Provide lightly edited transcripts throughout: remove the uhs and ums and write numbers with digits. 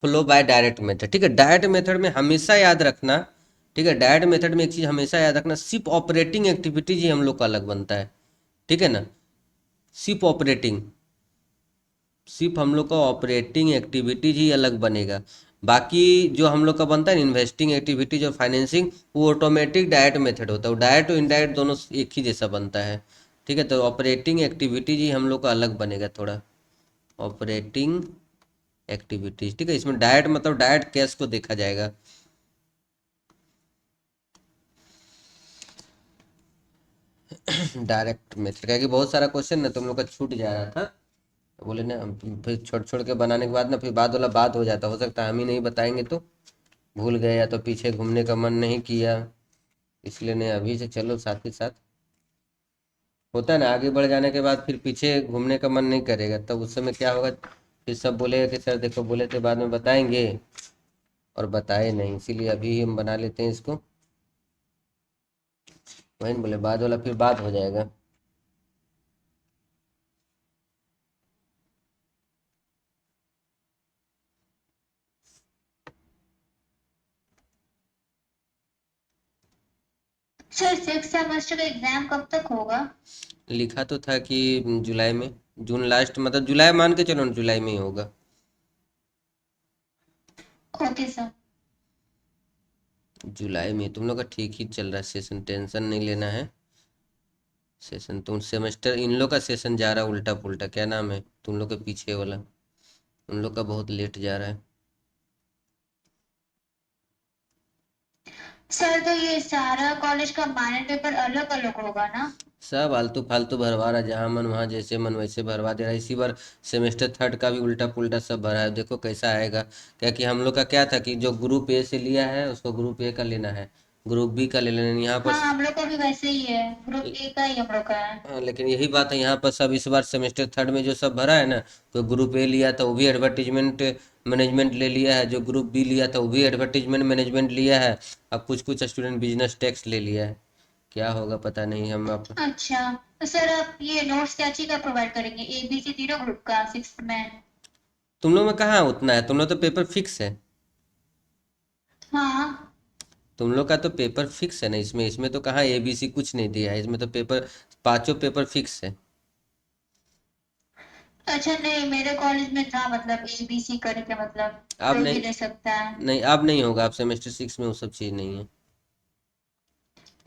Flow bye direct method, ठीक है। Direct method में हमेशा याद रखना, ठीक है, डायरेक्ट मेथड में एक चीज़ हमेशा याद रखना, सिर्फ ऑपरेटिंग एक्टिविटीज ही हम लोग का अलग बनता है, ठीक है ना। सिर्फ ऑपरेटिंग, सिर्फ हम लोग का ऑपरेटिंग एक्टिविटीज ही अलग बनेगा। बाकी जो हम लोग का बनता है ना इन्वेस्टिंग एक्टिविटीज और फाइनेंसिंग, वो ऑटोमेटिक डायरेक्ट मेथड होता है, वो डायरेक्ट और इनडायरेक्ट दोनों एक ही जैसा बनता है, ठीक है। तो ऑपरेटिंग एक्टिविटीज ही हम लोग का अलग बनेगा थोड़ा, ऑपरेटिंग एक्टिविटीज, ठीक है। इसमें डायरेक्ट मतलब डायरेक्ट कैश को देखा जाएगा। डायरेक्ट मेथड क्या कि बहुत सारा क्वेश्चन ना तुम लोग का छूट जा रहा था, तो बोले ना फिर छोड़ छोड़ के बनाने के बाद ना फिर बाद वाला बात हो जाता, हो सकता है हम ही नहीं बताएंगे तो भूल गए, या तो पीछे घूमने का मन नहीं किया, इसलिए नहीं, अभी से चलो साथ ही साथ। होता है ना आगे बढ़ जाने के बाद फिर पीछे घूमने का मन नहीं करेगा, तब उस समय क्या होगा, फिर सब बोलेगा कि सर देखो बोले थे बाद में बताएंगे, और बताए नहीं, इसीलिए अभी ही हम बना लेते हैं इसको। वही ना बोले बाद वाला फिर बात हो जाएगा। सर सिक्स सेमेस्टर का एग्जाम कब तक होगा? लिखा तो था कि जुलाई में, जून लास्ट मतलब जुलाई मान के चलो ना, जुलाई में ही होगा। Okay sir. जुलाई में तुम लोग का ठीक ही चल रहा है सेशन, टेंशन नहीं लेना है। सेशन तुम सेमेस्टर इन लोग का सेशन जा रहा है उल्टा पुल्टा, क्या नाम है तुम लोग के पीछे वाला, उन लोग का बहुत लेट जा रहा है। सर तो ये सारा कॉलेज का माइनर पेपर अलग अलग होगा ना? सब आलतू फालतू भरवा रहा, जहाँ मन वहाँ जैसे मन वैसे भरवा दे रहा है। इसी बार सेमेस्टर थर्ड का भी उल्टा पुल्टा सब भरा है, देखो कैसा आएगा। क्या कि हम लोग का क्या था कि जो ग्रुप ए से लिया है उसको ग्रुप ए का लेना है, ग्रुप बी का ले लेना है। यहाँ पर हाँ हम लोग का भी वैसे ही है, ग्रुप ए का ही हम लोग का है। हाँ, लेकिन यही बात है यहाँ पर सब इस बार सेमेस्टर थर्ड में जो सब भरा है ना, तो ग्रुप ए लिया था वो भी एडवर्टीजमेंट मैनेजमेंट ले लिया है, जो ग्रुप बी लिया था वो भी एडवर्टीजमेंट मैनेजमेंट लिया है। अब कुछ कुछ स्टूडेंट बिजनेस टैक्स ले लिया है, क्या होगा पता नहीं। हम आप अच्छा तो सर आप ये नोट्स क्या चीज का प्रोवाइड करेंगे, ए बी सी तीनों ग्रुप का सिक्स में? तुम लोग में कहाँ उतना है, तुम लोग तो पेपर फिक्स है। हाँ। तुम लोग का तो पेपर फिक्स है ना, इसमें इसमें तो कहाँ ए बी सी कुछ नहीं दिया है, इसमें तो पेपर पांचों पेपर फिक्स है। अच्छा नहीं, मेरे कॉलेज में था मतलब ए बी सी करके, मतलब अब कोई नहीं, भी ले सकता है। नहीं अब नहीं होगा, अब सेमेस्टर सिक्स में वो सब चीज़ नहीं है।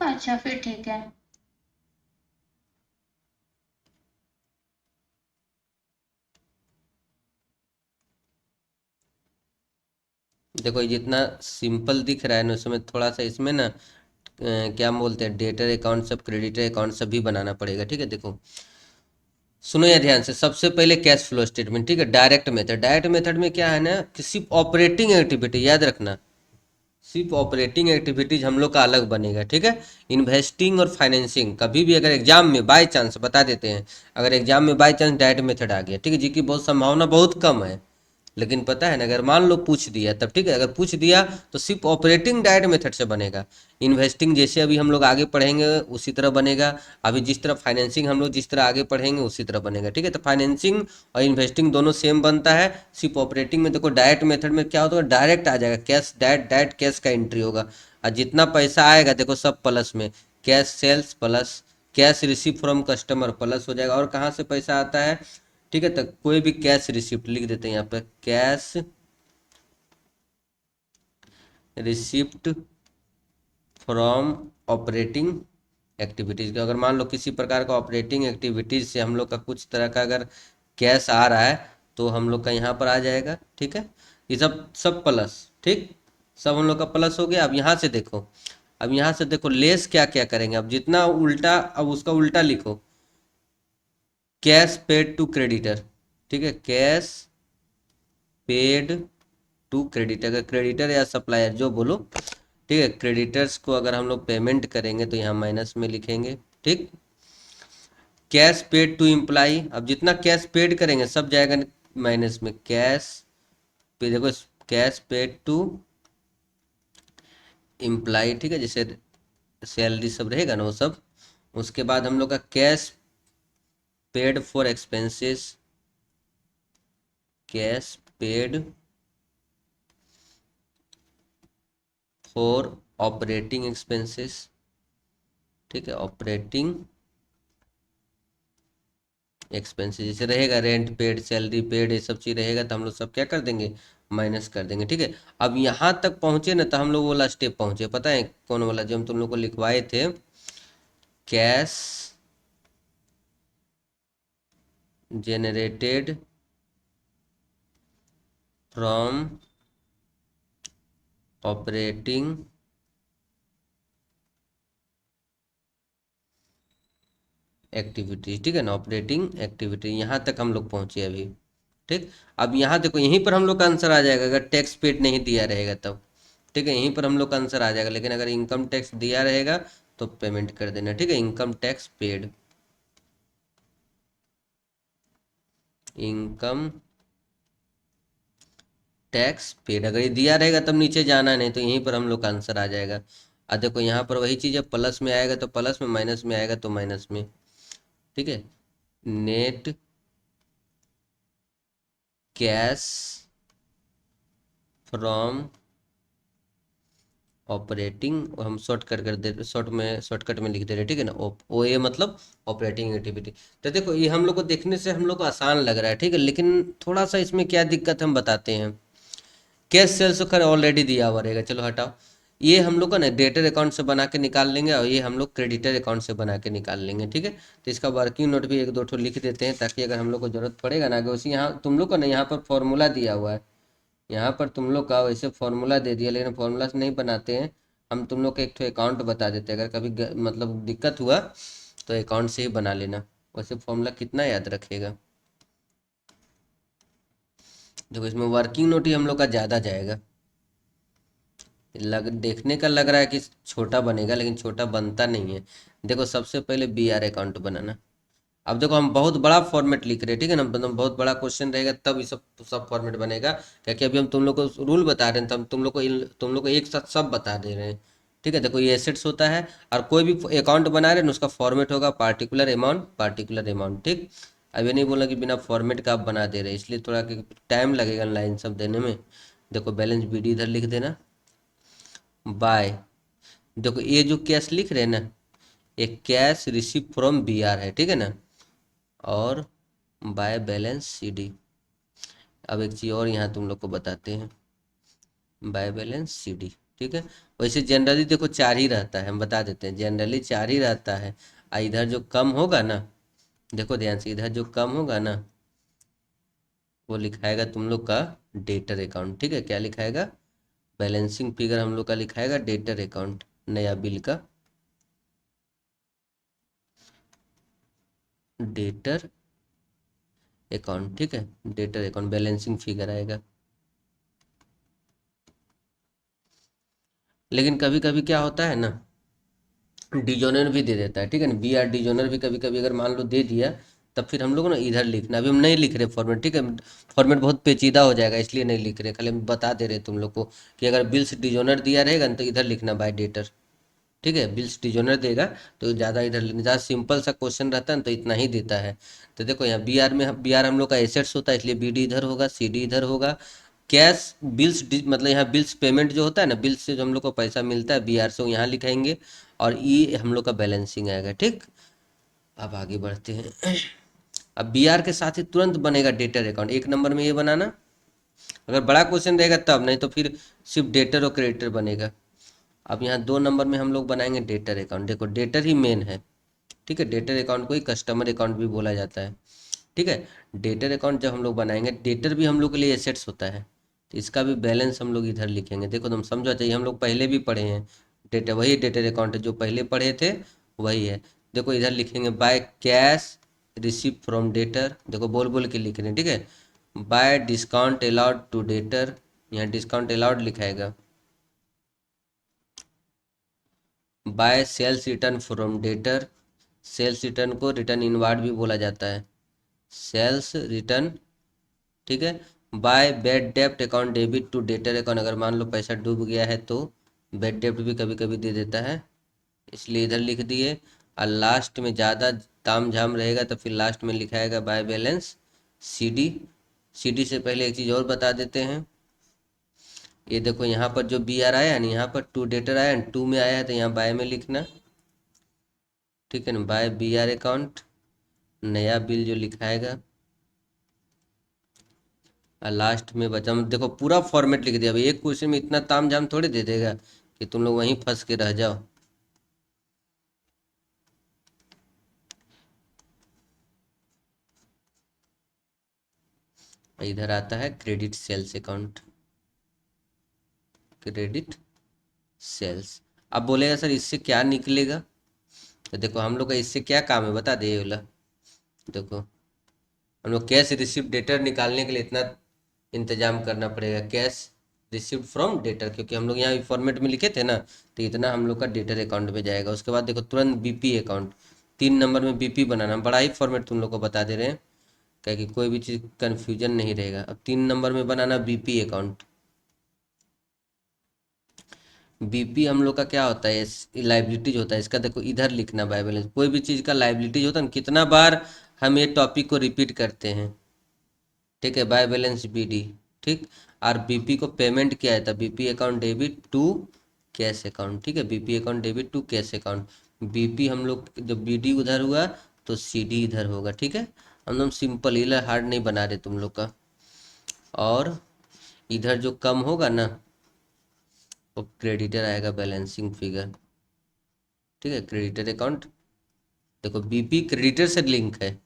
अच्छा फिर ठीक है। देखो ये जितना सिंपल दिख रहा है ना, उसमें थोड़ा सा इसमें ना क्या बोलते हैं, डेटर अकाउंट सब क्रेडिटर अकाउंट सब भी बनाना पड़ेगा, ठीक है। देखो सुनो ये ध्यान से, सबसे पहले कैश फ्लो स्टेटमेंट, ठीक है। डायरेक्ट मेथड, डायरेक्ट मेथड में क्या है ना कि सिर्फ ऑपरेटिंग एक्टिविटी याद रखना, सिर्फ ऑपरेटिंग एक्टिविटीज हम लोग का अलग बनेगा, ठीक है। इन्वेस्टिंग और फाइनेंसिंग कभी भी अगर एग्जाम में बाय चांस बता देते हैं, अगर एग्जाम में बाय चांस डायरेक्ट मेथड आ गया, ठीक है, जी की बहुत संभावना बहुत कम है, लेकिन पता है ना अगर मान लो पूछ दिया तब, ठीक है, अगर पूछ दिया तो सिर्फ ऑपरेटिंग डायरेक्ट मेथड से बनेगा। इन्वेस्टिंग जैसे अभी हम लोग आगे पढ़ेंगे उसी तरह बनेगा, अभी जिस तरह फाइनेंसिंग हम लोग जिस तरह आगे पढ़ेंगे उसी तरह बनेगा, ठीक है। तो फाइनेंसिंग और इन्वेस्टिंग दोनों सेम बनता है, सिर्फ ऑपरेटिंग में देखो डायरेक्ट मेथड में क्या होता है, डायरेक्ट आ जाएगा कैश, डायरेक्ट डायरेक्ट कैश का एंट्री होगा, और जितना पैसा आएगा देखो सब प्लस में, cash sales plus, cash receive from customer plus हो जाएगा। और कहाँ से पैसा आता है, ठीक है, तो कोई भी कैश रिसिप्ट लिख देते हैं यहाँ पे, cash receipt from operating activities, अगर मान लो किसी प्रकार का ऑपरेटिंग एक्टिविटीज से हम लोग का कुछ तरह का अगर कैश आ रहा है तो हम लोग का यहाँ पर आ जाएगा, ठीक है। ये सब सब प्लस, ठीक, सब हम लोग का प्लस हो गया। अब यहाँ से देखो, अब यहाँ से देखो लेस क्या क्या करेंगे, अब जितना उल्टा अब उसका उल्टा लिखो, कैश पेड टू क्रेडिटर, ठीक है, कैश पेड टू क्रेडिटर, अगर क्रेडिटर या सप्लायर जो बोलो, ठीक है, क्रेडिटर्स को अगर हम लोग पेमेंट करेंगे तो यहाँ माइनस में लिखेंगे, ठीक। कैश पेड टू इम्प्लाई, अब जितना कैश पेड करेंगे सब जाएगा माइनस में, कैश पे देखो, कैश पेड टू इम्प्लाई, ठीक है, जैसे सैलरी सब रहेगा ना वो सब। उसके बाद हम लोग का cash paid for expenses, cash paid for operating expenses, ठीक है, ऑपरेटिंग एक्सपेंसेस जैसे रहेगा रेंट पेड, सैलरी पेड, ये सब चीज़ रहेगा तो हम लोग सब क्या कर देंगे, माइनस कर देंगे, ठीक है। अब यहाँ तक पहुँचे ना तो हम लोग वाला स्टेप पहुँचे, पता है कौन वाला, जो हम तुम लोग को लिखवाए थे, cash generated from operating activities, ठीक है ना, ऑपरेटिंग एक्टिविटी, यहाँ तक हम लोग पहुँचे अभी, ठीक। अब यहाँ देखो यहीं पर हम लोग का आंसर आ जाएगा अगर टैक्स पेड नहीं दिया रहेगा तब, ठीक है, यहीं पर हम लोग का आंसर आ जाएगा। लेकिन अगर इनकम टैक्स दिया रहेगा तो पेमेंट कर देना, ठीक है, income tax paid, income tax paid अगर ये दिया रहेगा तब नीचे जाना, नहीं तो यहीं पर हम लोग का आंसर आ जाएगा। अब देखो यहाँ पर वही चीज़ है, प्लस में आएगा तो प्लस में, माइनस में आएगा तो माइनस में, ठीक है। नेट कैश फ्रॉम ऑपरेटिंग, हम शॉर्टकट में लिख दे रहे, ठीक है ना, ओ ए मतलब ऑपरेटिंग एक्टिविटी। तो देखो ये हम लोग को देखने से हम लोग को आसान लग रहा है, ठीक है, लेकिन थोड़ा सा इसमें क्या दिक्कत है हम बताते हैं। कैश सेल्स तो खैर ऑलरेडी दिया हुआ रहेगा, चलो हटाओ। ये हम लोग का ना डेटर अकाउंट से बना के निकाल लेंगे और ये हम लोग क्रेडिटर अकाउंट से बना के निकाल लेंगे, ठीक है। तो इसका वर्किंग नोट भी एक दो ठो लिख देते हैं ताकि अगर हम लोग को जरूरत पड़ेगा ना, अगर उसी यहाँ तुम लोग का ना यहाँ पर फॉर्मूला दिया हुआ है, यहाँ पर तुम लोग का वैसे फॉर्मूला दे दिया, लेकिन फॉर्मूला से नहीं बनाते हैं हम, तुम लोग का एक ठो अकाउंट बता देते हैं, अगर कभी मतलब दिक्कत हुआ तो अकाउंट से ही बना लेना। वैसे फॉर्मूला कितना याद रखेगा, देखो इसमें वर्किंग नोट ही हम लोग का ज़्यादा जाएगा, देखने का लग रहा है कि छोटा बनेगा लेकिन छोटा बनता नहीं है। देखो सबसे पहले बी आर अकाउंट बनाना। अब देखो हम बहुत बड़ा फॉर्मेट लिख रहे हैं, ठीक है ना, मतलब बहुत बड़ा क्वेश्चन रहेगा तब ये सब सब फॉर्मेट बनेगा, क्योंकि अभी हम तुम लोग को रूल बता रहे हैं तो हम तुम लोग को एक साथ सब बता दे रहे हैं, ठीक है। देखो ये एसेट्स होता है और कोई भी अकाउंट बना रहे हैं ना उसका फॉर्मेट होगा पार्टिकुलर अमाउंट, ठीक। अब ये नहीं बोला कि बिना फॉर्मेट का आप बना दे रहे हैं, इसलिए थोड़ा टाइम लगेगा लाइन सब देने में। देखो बैलेंस बी डी इधर लिख देना, बाय, देखो ये जो कैश लिख रहे हैं ना, ये cash receive from B R है, ठीक है ना, और बाय बैलेंस सी डी। अब एक चीज़ और यहाँ तुम लोग को बताते हैं, बाय बैलेंस सी डी, ठीक है। वैसे जनरली देखो चार ही रहता है, हम बता देते हैं जनरली चार ही रहता है। इधर जो कम होगा ना, देखो ध्यान से, इधर जो कम होगा ना वो लिखाएगा तुम लोग का डेटर अकाउंट, ठीक है, क्या लिखाएगा, बैलेंसिंग फिगर हम लोग का लिखाएगा डेटर अकाउंट, नया बिल का डेटर अकाउंट, ठीक है, डेटर अकाउंट बैलेंसिंग फिगर आएगा। लेकिन कभी कभी क्या होता है ना, डिजोनर भी दे देता है, ठीक है ना, बी आर डिजोनर भी कभी कभी अगर मान लो दे दिया, तब फिर हम लोग ना इधर लिखना, अभी हम नहीं लिख रहे फॉर्मेट, ठीक है, फॉर्मेट बहुत पेचीदा हो जाएगा इसलिए नहीं लिख रहे, खाली हम बता दे रहे तुम लोग को कि अगर बिल्स डिजोनर दिया रहेगा ना तो इधर लिखना बाय डेटर, ठीक है, बिल्स डिजोनर देगा तो ज़्यादा इधर लिखना, ज़्यादा सिंपल सा क्वेश्चन रहता है ना तो इतना ही देता है। तो देखो यहाँ बी आर हम लोग का एसेट्स होता है इसलिए बी डी इधर होगा, सी डी इधर होगा, कैश बिल्स मतलब यहाँ बिल्स पेमेंट जो होता है ना, बिल्स से जो हम लोग को पैसा मिलता है बी आर से वो यहाँ लिखाएंगे, और ई हम लोग का बैलेंसिंग आएगा, ठीक। अब आगे बढ़ते हैं। अब बी आर के साथ ही तुरंत बनेगा डेटर अकाउंट, एक नंबर में ये बनाना, अगर बड़ा क्वेश्चन रहेगा तब, नहीं तो फिर सिर्फ डेटर और क्रेडिटर बनेगा। अब यहाँ दो नंबर में हम लोग बनाएंगे डेटर अकाउंट, देखो डेटर ही मेन है, ठीक है, डेटर अकाउंट को ही कस्टमर अकाउंट भी बोला जाता है, ठीक है। डेटर अकाउंट जब हम लोग बनाएंगे, डेटर भी हम लोग के लिए एसेट्स होता है, तो इसका भी बैलेंस हम लोग इधर लिखेंगे। देखो तुम समझो चाहिए, हम लोग पहले भी पढ़े हैं, डेटा वही डेटर अकाउंट है जो पहले पढ़े थे वही है। देखो इधर लिखेंगे by cash receive from debtor, देखो बोल बोल के लिख रहे हैं, ठीक है, by discount allowed to debtor, यहाँ डिस्काउंट अलाउड लिखाएगा, by sales return from debtor, sales return को रिटर्न इनवार्ड भी बोला जाता है, सेल्स रिटर्न, ठीक है। बाय बैड डेप्ट account debit to debtor account, अगर मान लो पैसा डूब गया है तो बैड डेप्ट भी कभी कभी दे देता है, इसलिए इधर लिख दिए। और लास्ट में ज़्यादा ताम झाम रहेगा तो फिर लास्ट में लिखाएगा by balance C D. C D से पहले एक चीज़ और बता देते हैं, ये देखो यहाँ पर जो बी आर आया ना, यहाँ पर टू डेटर आया, 2 में आया है तो यहाँ बाय में लिखना, ठीक है ना, बाय बी आर अकाउंट, नया बिल जो लिखाएगा, और लास्ट में बचा, मतलब देखो पूरा फॉर्मेट लिख दिया। अभी एक क्वेश्चन में इतना ताम झाम थोड़े दे देगा कि तुम लोग वहीं फंस के रह जाओ। इधर आता है credit sales account, credit sales. अब बोलेगा सर इससे क्या निकलेगा, तो देखो हम लोग का इससे क्या काम है बता दे ये वाला। देखो हम लोग कैश रिसिप्ट डेटर निकालने के लिए इतना इंतजाम करना पड़ेगा, कैश रिसिप्ट फ्रॉम डेटर, क्योंकि हम लोग यहाँ फॉर्मेट में लिखे थे ना, तो इतना हम लोग का डेटर अकाउंट में जाएगा। उसके बाद देखो तुरंत बीपी अकाउंट, 3 नंबर में बीपी बनाना, बड़ा ही फॉर्मेट तुम लोग को बता दे रहे हैं, क्या कि कोई भी चीज़ कन्फ्यूजन नहीं रहेगा। अब 3 नंबर में बनाना बीपी अकाउंट। बीपी हम लोग का क्या होता है, लाइबिलिटीज होता है इसका। देखो इधर लिखना बाय बैलेंस, कोई भी चीज़ का लाइबिलिटीज होता है ना, कितना बार हम ये टॉपिक को रिपीट करते हैं, ठीक है, बाय बैलेंस बीडी, ठीक। और बीपी को पेमेंट किया है, था BP account debit to cash account, ठीक है, BP account debit to cash account. BP हम लोग जब बीडी उधर हुआ तो सीडी इधर होगा, ठीक है। हम लोग सिंपल ही हार्ड नहीं बना रहे तुम लोग का। और इधर जो कम होगा ना वो क्रेडिटर आएगा, बैलेंसिंग फिगर, ठीक है, क्रेडिटर अकाउंट। देखो बीपी क्रेडिटर से लिंक है,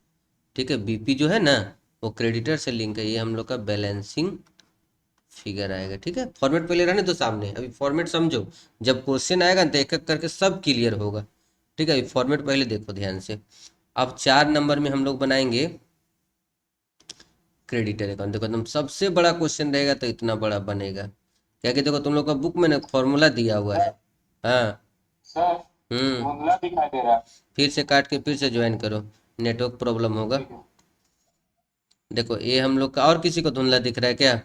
ठीक है, बीपी जो है ना वो क्रेडिटर से लिंक है, ये हम लोग का बैलेंसिंग फिगर आएगा, ठीक है। फॉर्मेट पहले रहने दो सामने, अभी फॉर्मेट समझो, जब क्वेश्चन आएगा ना तो एक एक करके सब क्लियर होगा, ठीक है। अभी फॉर्मेट पहले देखो ध्यान से। अब 4 नंबर में हम लोग बनाएंगे क्रेडिटर अकाउंट। देखो एकदम सबसे बड़ा क्वेश्चन रहेगा तो इतना बड़ा बनेगा, क्या कि देखो तुम लोग का बुक में ना फॉर्मूला दिया हुआ है। हाँ। सर हम्म। धुंधला दिखाई दे रहा है। फिर से काट के फिर से ज्वाइन करो, नेटवर्क प्रॉब्लम होगा। ठीक है। देखो ये हम लोग का, और किसी को धुंधला दिख रहा है क्या?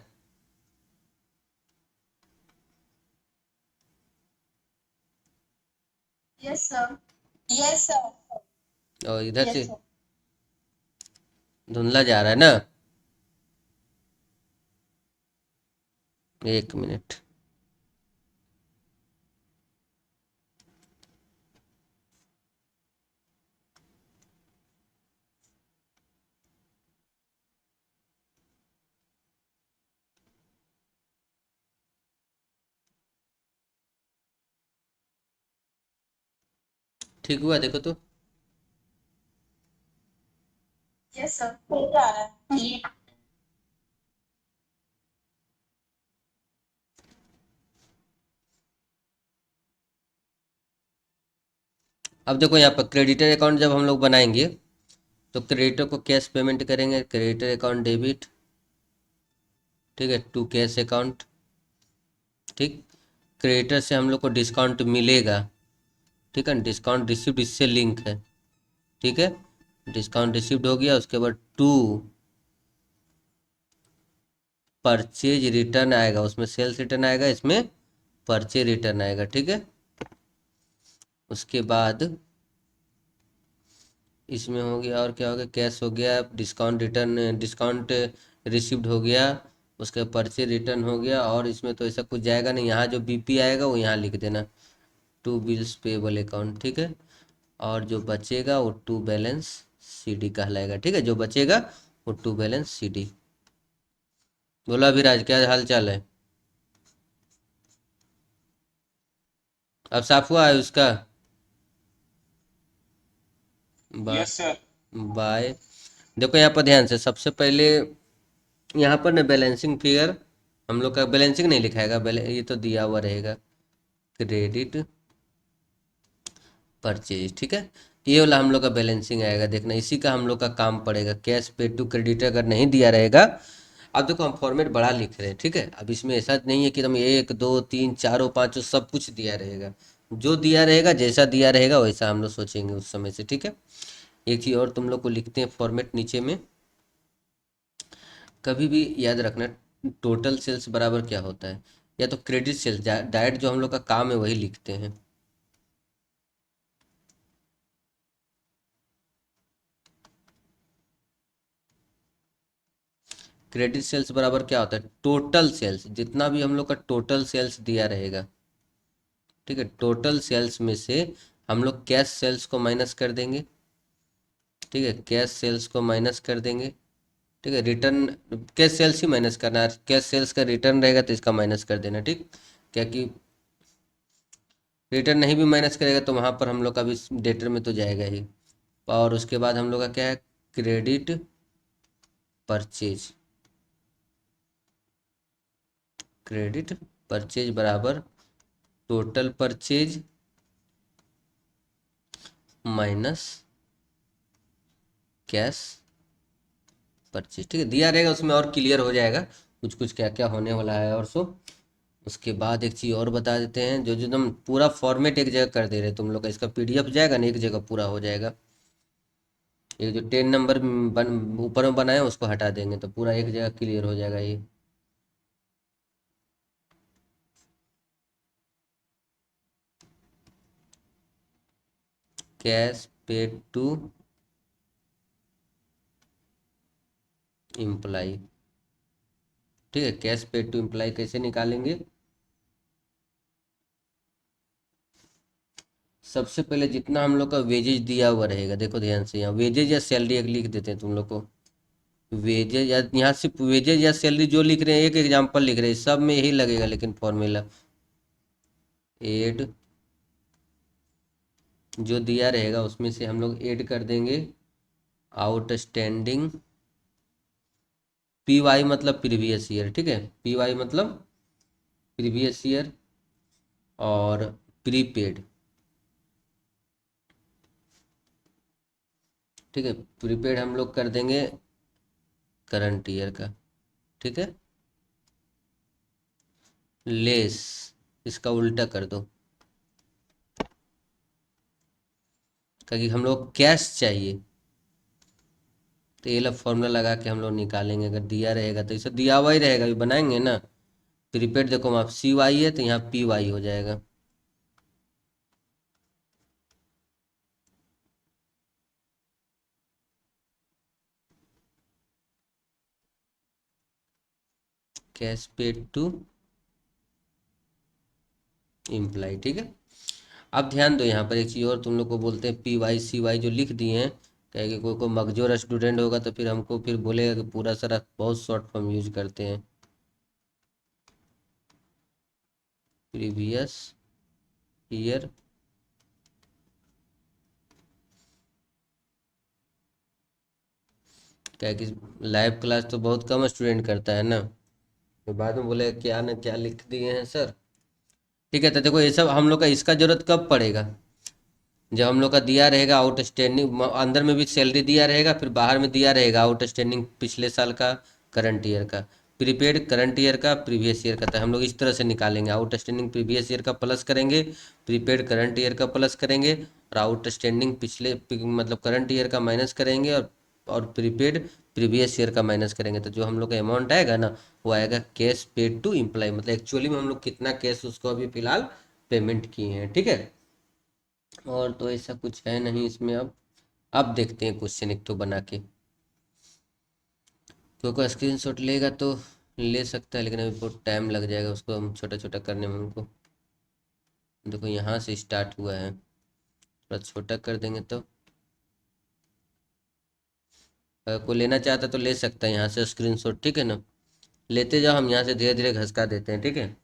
Yes sir. Yes sir. और इधर यस से सर। धुंधला जा रहा है ना, 1 मिनट। ठीक हुआ देखो तो। Yes sir. ठीक आ रहा है ये। अब देखो यहाँ पर क्रेडिटर अकाउंट जब हम लोग बनाएंगे तो क्रेडिटर को कैश पेमेंट करेंगे, क्रेडिटर अकाउंट डेबिट, ठीक है, टू कैश अकाउंट, ठीक। क्रेडिटर से हम लोग को डिस्काउंट मिलेगा, ठीक है, डिस्काउंट रिसिप्ट इससे लिंक है, ठीक है, डिस्काउंट रिसिप्ट हो गया। उसके बाद टू परचेज रिटर्न आएगा, उसमें सेल्स रिटर्न आएगा, इसमें परचेज रिटर्न आएगा, ठीक है। उसके बाद इसमें हो गया, और क्या हो गया, कैश हो गया, डिस्काउंट रिटर्न, डिस्काउंट रिसिप्ट हो गया, उसके परचेज रिटर्न हो गया। और इसमें तो ऐसा कुछ जाएगा नहीं, यहाँ जो बीपी आएगा वो यहाँ लिख देना, टू बिल्स पेबल अकाउंट, ठीक है। और जो बचेगा वो टू बैलेंस सीडी कहलाएगा, ठीक है, जो बचेगा वो टू बैलेंस सीडी। बोला अभिराज, क्या हाल चाल है? अब साफ हुआ है उसका? Yes sir. बाय। देखो यहाँ पर ध्यान से, सबसे पहले यहाँ पर ना बैलेंसिंग फिगर हम लोग का, बैलेंसिंग नहीं लिखाएगा, ये तो दिया हुआ रहेगा, क्रेडिट परचेज, ठीक है। ये वाला हम लोग का बैलेंसिंग आएगा, देखना इसी का हम लोग का काम पड़ेगा। कैश पे टू क्रेडिट अगर नहीं दिया रहेगा, अब देखो हम फॉर्मेट बड़ा लिख रहे हैं, ठीक है। अब इसमें ऐसा नहीं है कि तुम 1 2 3 4 5 सब कुछ दिया रहेगा, जो दिया रहेगा जैसा दिया रहेगा वैसा हम लोग सोचेंगे उस समय से, ठीक है। एक चीज़ और तुम लोग को लिखते हैं फॉर्मेट नीचे में, कभी भी याद रखना टोटल सेल्स बराबर क्या होता है, या तो क्रेडिट सेल्स, डायरेक्ट जो हम लोग का काम है वही लिखते हैं। क्रेडिट सेल्स बराबर क्या होता है, टोटल सेल्स, जितना भी हम लोग का टोटल सेल्स दिया रहेगा, ठीक है, टोटल सेल्स में से हम लोग कैश सेल्स को माइनस कर देंगे, ठीक है, कैश सेल्स को माइनस कर देंगे, ठीक है, रिटर्न, कैश सेल्स ही माइनस करना है, कैश सेल्स का रिटर्न रहेगा तो इसका माइनस कर देना, ठीक, क्या कि रिटर्न नहीं भी माइनस करेगा तो वहाँ पर हम लोग का भी डेटर में तो जाएगा ही। और उसके बाद हम लोग का क्या है, क्रेडिट परचेज, क्रेडिट परचेज बराबर total purchase minus cash purchase, ठीक है, दिया रहेगा उसमें और क्लियर हो जाएगा कुछ कुछ क्या क्या होने वाला है और सो। उसके बाद एक चीज़ और बता देते हैं, जो जो तुम पूरा फॉर्मेट एक जगह कर दे रहे तुम लोग का, इसका पीडीएफ जाएगा ना एक जगह पूरा हो जाएगा, ये जो 10 नंबर ऊपर में बनाए उसको हटा देंगे तो पूरा एक जगह क्लियर हो जाएगा ये। कैश पेड टू एम्प्लाई, ठीक है, कैश पेड टू एम्प्लाई कैसे निकालेंगे, सबसे पहले जितना हम लोग का वेजेज दिया हुआ रहेगा, देखो ध्यान से, यहाँ वेजेज या सैलरी एक लिख देते हैं तुम लोग को, वेजेज या यहाँ सिर्फ वेजेज या सैलरी जो लिख रहे हैं, एक एग्जांपल लिख रहे हैं, सब में यही लगेगा, लेकिन फॉर्मूला एड जो दिया रहेगा उसमें से हम लोग ऐड कर देंगे आउटस्टैंडिंग, पी वाई मतलब प्रीवियस ईयर, ठीक है, पी वाई मतलब प्रीवियस ईयर, और प्रीपेड, ठीक है, प्रीपेड हम लोग कर देंगे करंट ईयर का, ठीक है, लेस, इसका उल्टा कर दो, क्योंकि हम लोग कैश चाहिए तो ये लोग फॉर्मूला लगा के हम लोग निकालेंगे, अगर दिया रहेगा तो इसे दिया हुआ ही रहेगा, अभी बनाएंगे ना, प्रीपेड देखो आप सी वाई है तो यहाँ पी वाई हो जाएगा, कैश पेड टू इम्प्लाई, ठीक है। अब ध्यान दो यहाँ पर एक चीज़ और तुम लोग को बोलते हैं, पी वाई सी वाई जो लिख दिए हैं, कहे कि कोई मगजोर स्टूडेंट होगा तो फिर हमको फिर बोलेगा कि पूरा सारा बहुत शॉर्ट फॉर्म यूज करते हैं, प्रीवियस ईयर, क्या कि लाइव क्लास तो बहुत कम स्टूडेंट करता है ना, तो बाद में बोले क्या ना क्या लिख दिए हैं सर, ठीक है, तो देखो ये सब हम लोग का इसका जरूरत कब पड़ेगा, जब हम लोग का दिया रहेगा आउटस्टैंडिंग, अंदर में भी सैलरी दिया रहेगा, फिर बाहर में दिया रहेगा आउटस्टैंडिंग पिछले साल का, करंट ईयर का, प्रीपेड करंट ईयर का, प्रीवियस ईयर का, तो हम लोग इस तरह से निकालेंगे, आउटस्टैंडिंग प्रीवियस ईयर का प्लस करेंगे, प्रीपेड करंट ईयर का प्लस करेंगे, और आउटस्टैंडिंग पिछले मतलब करंट ईयर का माइनस करेंगे, और प्रीपेड प्रीवियस ईयर का माइनस करेंगे, तो जो हम लोग का अमाउंट आएगा ना वो आएगा कैश पेड टू इम्प्लाई, मतलब एक्चुअली में हम लोग कितना कैश उसको अभी फिलहाल पेमेंट किए हैं, ठीक है। और तो ऐसा कुछ है नहीं इसमें। अब देखते हैं क्वेश्चन एक तो बना के, क्योंकि स्क्रीनशॉट लेगा तो ले सकता है, लेकिन अभी बहुत टाइम लग जाएगा उसको हम छोटा छोटा करने में हमको, देखो यहाँ से स्टार्ट हुआ है, थोड़ा छोटा कर देंगे तो अगर कोई लेना चाहता तो ले सकता है यहाँ से स्क्रीनशॉट, ठीक है ना, लेते जाओ, हम यहाँ से धीरे धीरे घसका देते हैं, ठीक है।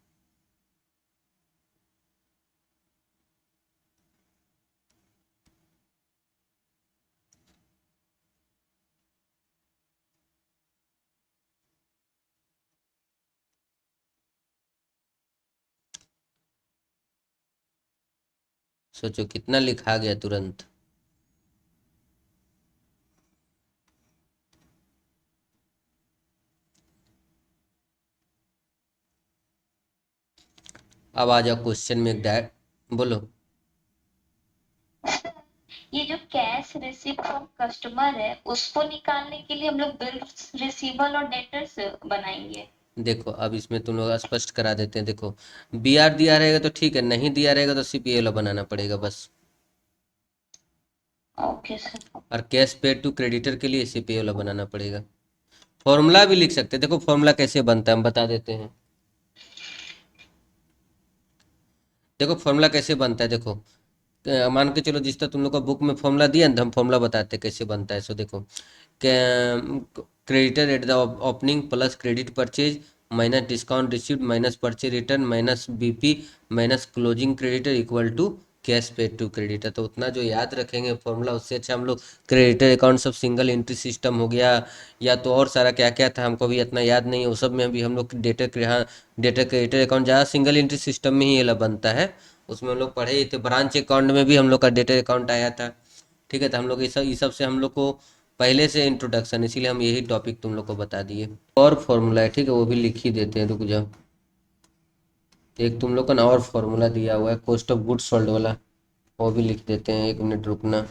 सोचो कितना लिखा गया तुरंत, अब आ जाओ क्वेश्चन में एक डायरेक्ट बोलो। ये जो कैश रिसीव फ्रॉम कस्टमर है उसको निकालने के लिए हम लोग बिल्स रिसीवेबल और डेटर्स बनाएंगे। देखो अब इसमें तुम लोग स्पष्ट करा देते हैं, देखो बी आर दिया रहेगा तो ठीक है, नहीं दिया रहेगा तो सिर्फ ये बनाना पड़ेगा बस, ओके सर। और कैश पेड टू क्रेडिटर के लिए सिर्फ ये बनाना पड़ेगा, फॉर्मूला भी लिख सकते हैं। देखो फॉर्मूला कैसे बनता है हम बता देते हैं। देखो फॉर्मूला कैसे बनता है, देखो मान के चलो जिस तरह तुम लोग का बुक में फॉर्मूला दिया ना, तो हम फॉर्मूला बताते हैं कैसे बनता है। सो देखो creditor at the opening plus credit purchase minus discount received minus purchase return minus BP minus closing creditor equal to cash paid to creditor. तो उतना जो याद रखेंगे फॉर्मूला, उससे अच्छा हम लोग क्रेडिटर अकाउंट सब सिंगल एंट्री सिस्टम हो गया, या तो और सारा क्या क्या था हमको भी इतना याद नहीं है, वो सब में भी हम लोग डेटर, हाँ डेटर क्रेडिटर अकाउंट ज़्यादा सिंगल एंट्री सिस्टम में ही ये वाला बनता है। उसमें हम लोग पढ़े ही थे, ब्रांच अकाउंट में भी हम लोग का डेटर अकाउंट आया था। ठीक है, तो हम लोग ये सब से हम लोग को पहले से इंट्रोडक्शन, इसीलिए हम यही टॉपिक तुम लोग को बता दिए। और फॉर्मूला है, ठीक है, वो भी लिख ही देते हैं, रुक जाओ। एक तुम लोग का ना और फॉर्मूला दिया हुआ है कॉस्ट ऑफ गुड्स सोल्ड वाला, वो भी लिख देते हैं, 1 मिनट रुकना।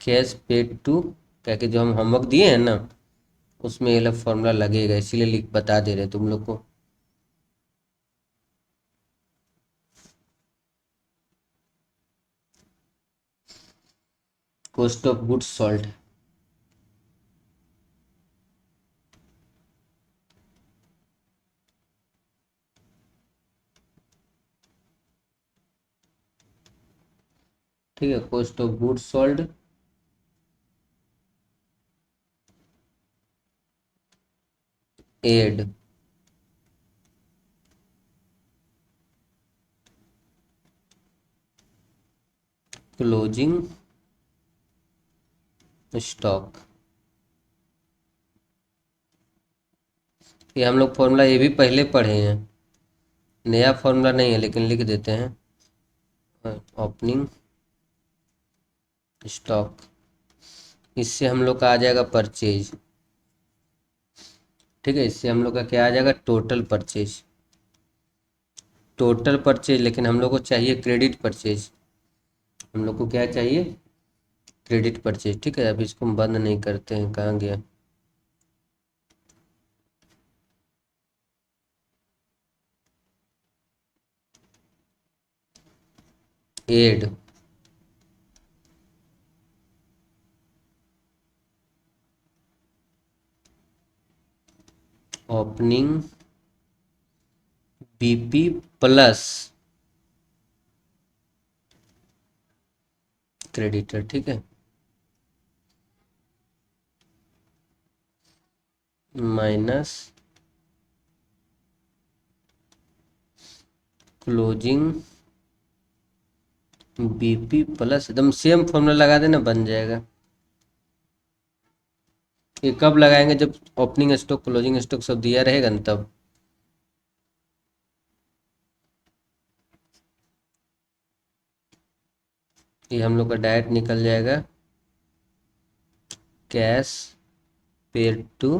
कैश पेड टू, क्या कि जो हम होमवर्क दिए हैं ना, उसमें ये वाला फॉर्मूला लगेगा, इसीलिए लिख बता दे रहे हैं तुम लोग को। कॉस्ट ऑफ गुड्स सोल्ड, ठीक है, cost of goods sold add closing stock. ये हम लोग फॉर्मूला ये भी पहले पढ़े हैं, नया फॉर्मूला नहीं है, लेकिन लिख देते हैं। ओपनिंग स्टॉक, इससे हम लोग का आ जाएगा परचेज। ठीक है, इससे हम लोग का क्या आ जाएगा, टोटल परचेज। टोटल परचेज, लेकिन हम लोग को चाहिए क्रेडिट परचेज। हम लोग को क्या चाहिए, क्रेडिट परचेज। ठीक है, अभी इसको हम बंद नहीं करते हैं, कहाँ गया। Add opening BP plus creditor. ठीक है, माइनस क्लोजिंग बीपी प्लस, एकदम सेम फॉर्मूला लगा देना, बन जाएगा। ये कब लगाएंगे, जब ओपनिंग स्टॉक क्लोजिंग स्टॉक सब दिया रहेगा ना तब। ये हम लोग का डायरेक्ट निकल जाएगा कैश पेड टू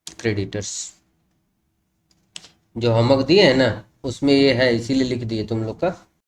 क्रेडिटर्स। जो होमवर्क दिए हैं ना, उसमें ये है, इसीलिए लिख दिए तुम लोग का।